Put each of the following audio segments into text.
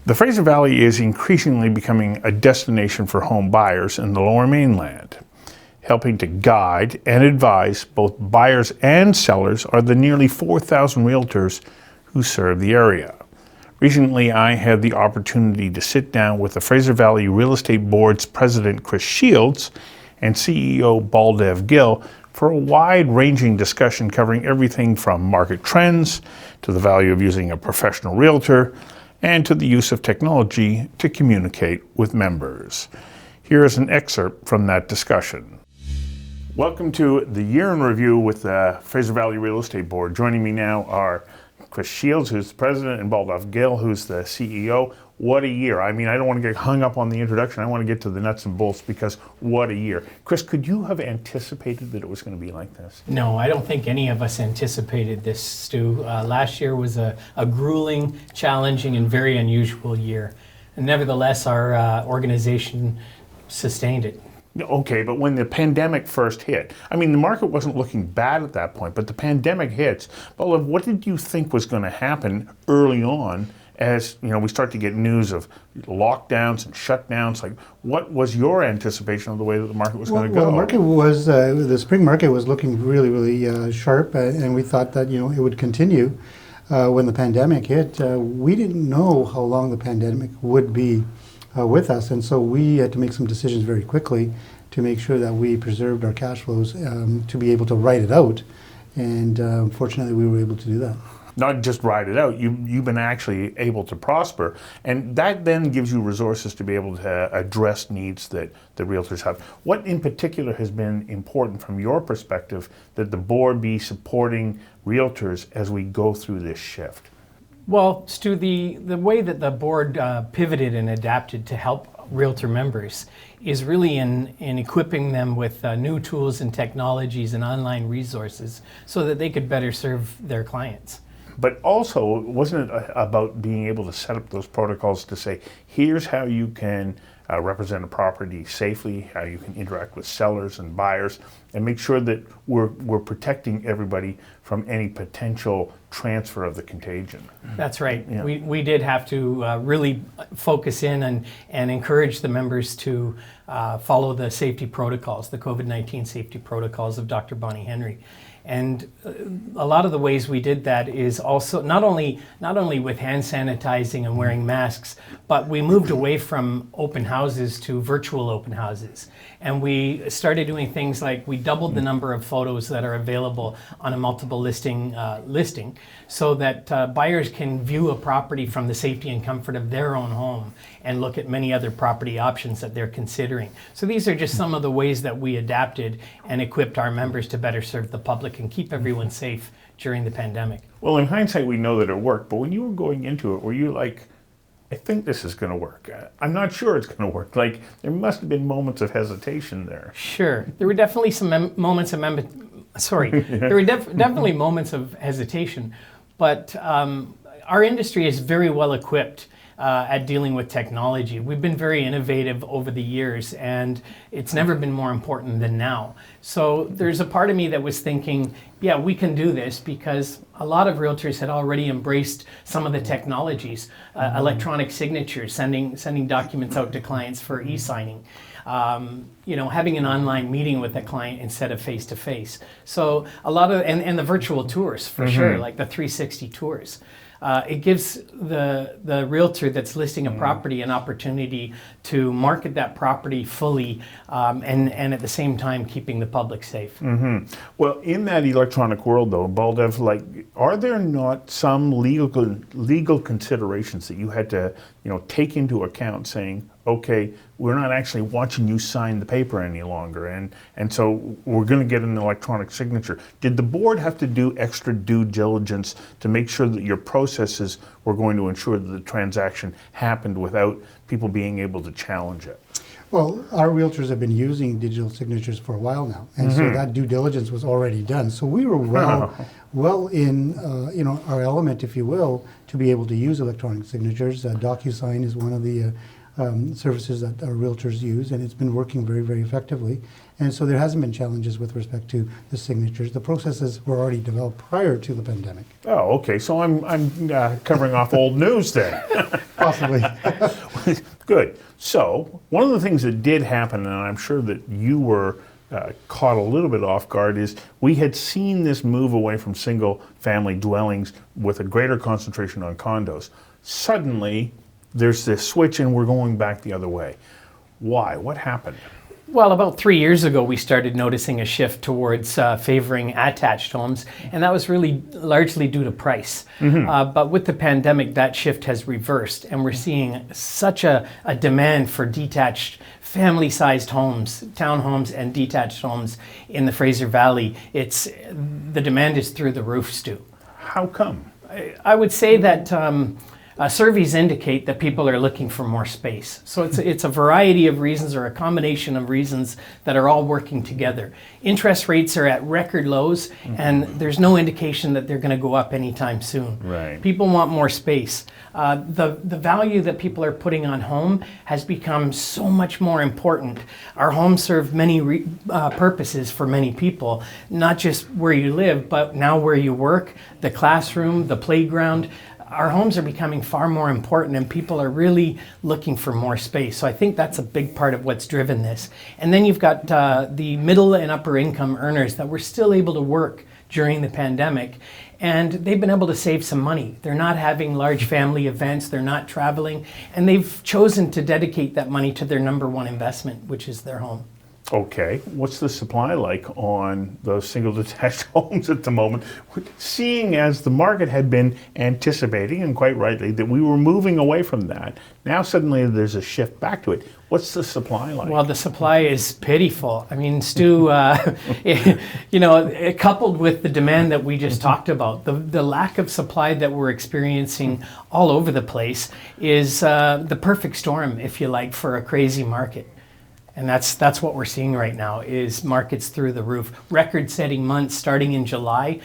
The Fraser Valley is increasingly becoming a destination for home buyers in the Lower Mainland. Helping to guide and advise both buyers and sellers are the nearly 4,000 realtors who serve the area. Recently, I had the opportunity to sit down with the Fraser Valley Real Estate Board's President Chris Shields and CEO Baldev Gill for a wide-ranging discussion covering everything from market trends to the value of using a professional realtor and to the use of technology to communicate with members. Here is an excerpt from that discussion. Welcome to the Year in Review with the Fraser Valley Real Estate Board. Joining me now are Chris Shields, who's the president, and Baldev Gill, who's the CEO. What a year. I mean, I don't want to get hung up on the introduction. I want to get to the nuts and bolts because what a year. Chris, could you have anticipated that it was going to be like this? No, I don't think any of us anticipated this, Stu. Last year was a grueling, challenging, and very unusual year. And nevertheless, our organization sustained it. Okay, but when the pandemic first hit, I mean, the market wasn't looking bad at that point, but the pandemic hits. Baldev, what did you think was going to happen early on as, you know, we start to get news of lockdowns and shutdowns? Like, what was your anticipation of the way that the market was going to go? Well, the market was, the spring market was looking really sharp, and we thought that, you know, it would continue when the pandemic hit. We didn't know how long the pandemic would be with us, and so we had to make some decisions very quickly to make sure that we preserved our cash flows to be able to ride it out, and fortunately we were able to do that. Not just ride it out, you've been actually able to prosper, and that then gives you resources to be able to address needs that the realtors have. What in particular has been important from your perspective that the board be supporting realtors as we go through this shift? Well, Stu, the way that the board pivoted and adapted to help realtor members is really in equipping them with new tools and technologies and online resources so that they could better serve their clients. But also, wasn't it about being able to set up those protocols to say, here's how you can represent a property safely, how you can interact with sellers and buyers, and make sure that we're protecting everybody from any potential transfer of the contagion? That's right. Yeah. We did have to really focus in and encourage the members to follow the safety protocols, the COVID-19 safety protocols of Dr. Bonnie Henry. And a lot of the ways we did that is also not only with hand sanitizing and wearing masks, but we moved away from open houses to virtual open houses. And we started doing things like we doubled the number of photos that are available on a multiple listing so that buyers can view a property from the safety and comfort of their own home and look at many other property options that they're considering. So these are just some of the ways that we adapted and equipped our members to better serve the public and keep everyone safe during the pandemic. Well, in hindsight, we know that it worked, but when you were going into it, were you like, I think this is going to work. I'm not sure it's going to work. Like, there must have been moments of hesitation there. Sure. There were definitely some moments of there were definitely moments of hesitation, but our industry is very well equipped at dealing with technology. We've been very innovative over the years, and it's never been more important than now. So there's a part of me that was thinking, yeah, we can do this, because a lot of realtors had already embraced some of the technologies, electronic signatures, sending documents out to clients for e-signing, having an online meeting with a client instead of face-to-face. So a lot of, and the virtual tours for sure, like the 360 tours. It gives the realtor that's listing a property an opportunity to market that property fully and at the same time keeping the public safe. Well, in that electronic world though, Baldev, like, are there not some legal considerations that you had to take into account, saying, okay, we're not actually watching you sign the paper any longer, and so we're going to get an electronic signature? Did the board have to do extra due diligence to make sure that your processes were going to ensure that the transaction happened without people being able to challenge it? Well, our realtors have been using digital signatures for a while now, and so that due diligence was already done. So we were well in our element, if you will, to be able to use electronic signatures. DocuSign is one of the services that our realtors use, and it's been working very, very effectively. And so there hasn't been challenges with respect to the signatures. The processes were already developed prior to the pandemic. Oh, okay. So I'm covering off old news then. Possibly. Good. So one of the things that did happen, and I'm sure that you were caught a little bit off guard, is we had seen this move away from single family dwellings with a greater concentration on condos. Suddenly, there's this switch and we're going back the other way. Why? What happened? Well, about 3 years ago, we started noticing a shift towards favoring attached homes, and that was really largely due to price. But with the pandemic, that shift has reversed, and we're seeing such a demand for detached family-sized homes, townhomes and detached homes in the Fraser Valley. The demand is through the roof, Stu. How come? I would say that surveys indicate that people are looking for more space. So it's a variety of reasons, or a combination of reasons, that are all working together. Interest rates are at record lows, and there's no indication that they're going to go up anytime soon. Right. People want more space. The value that people are putting on home has become so much more important. Our homes serve many purposes for many people, not just where you live, but now where you work, the classroom, the playground. Our homes are becoming far more important, and people are really looking for more space. So I think that's a big part of what's driven this. And then you've got the middle and upper income earners that were still able to work during the pandemic, and they've been able to save some money. They're not having large family events, they're not traveling, and they've chosen to dedicate that money to their number one investment, which is their home. Okay, what's the supply like on those single detached homes at the moment? Seeing as the market had been anticipating, and quite rightly, that we were moving away from that, now suddenly there's a shift back to it. What's the supply like? Well, the supply is pitiful. I mean, Stu, coupled with the demand that we just talked about, the lack of supply that we're experiencing all over the place is the perfect storm, if you like, for a crazy market. And that's what we're seeing right now, is markets through the roof. Record-setting months starting in July.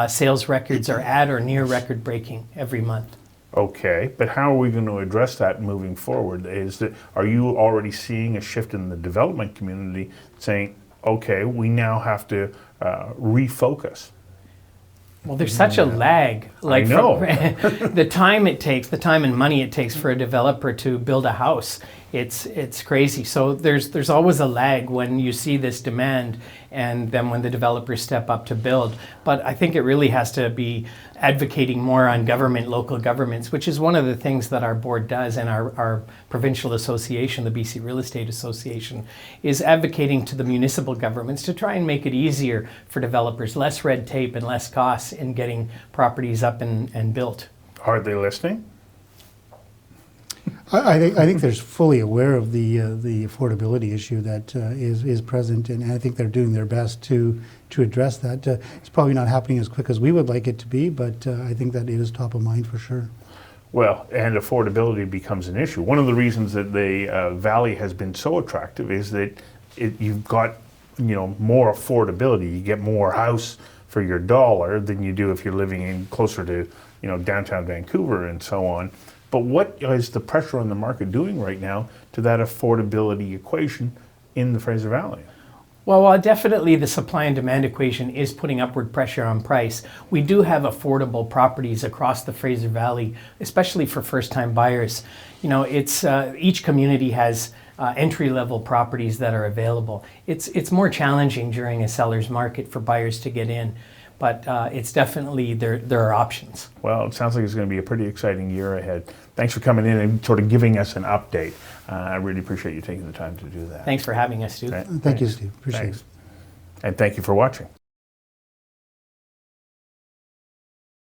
Sales records are at or near record-breaking every month. Okay, but how are we going to address that moving forward? Are you already seeing a shift in the development community saying, okay, we now have to refocus? Well, there's such a lag. I know. The time and money it takes for a developer to build a house, it's crazy. So there's always a lag when you see this demand, and then when the developers step up to build. But I think it really has to be advocating more on local governments, which is one of the things that our board does, and our provincial association, the BC Real Estate Association, is advocating to the municipal governments to try and make it easier for developers, less red tape and less costs in getting properties up and built. Are they listening? I think they're fully aware of the affordability issue that is present, and I think they're doing their best to address that. It's probably not happening as quick as we would like it to be, but I think that it is top of mind for sure. Well, and affordability becomes an issue. One of the reasons that the Valley has been so attractive is that you've got more affordability. You get more house for your dollar than you do if you're living in closer to downtown Vancouver and so on. But what is the pressure on the market doing right now to that affordability equation in the Fraser Valley? Well, definitely the supply and demand equation is putting upward pressure on price. We do have affordable properties across the Fraser Valley, especially for first-time buyers. Each community has entry-level properties that are available. It's more challenging during a seller's market for buyers to get in, but it's definitely there are options. Well, it sounds like it's going to be a pretty exciting year ahead. Thanks for coming in and sort of giving us an update. I really appreciate you taking the time to do that. Thanks for having us, Stu. Thank you, Steve. Appreciate it. And thank you for watching.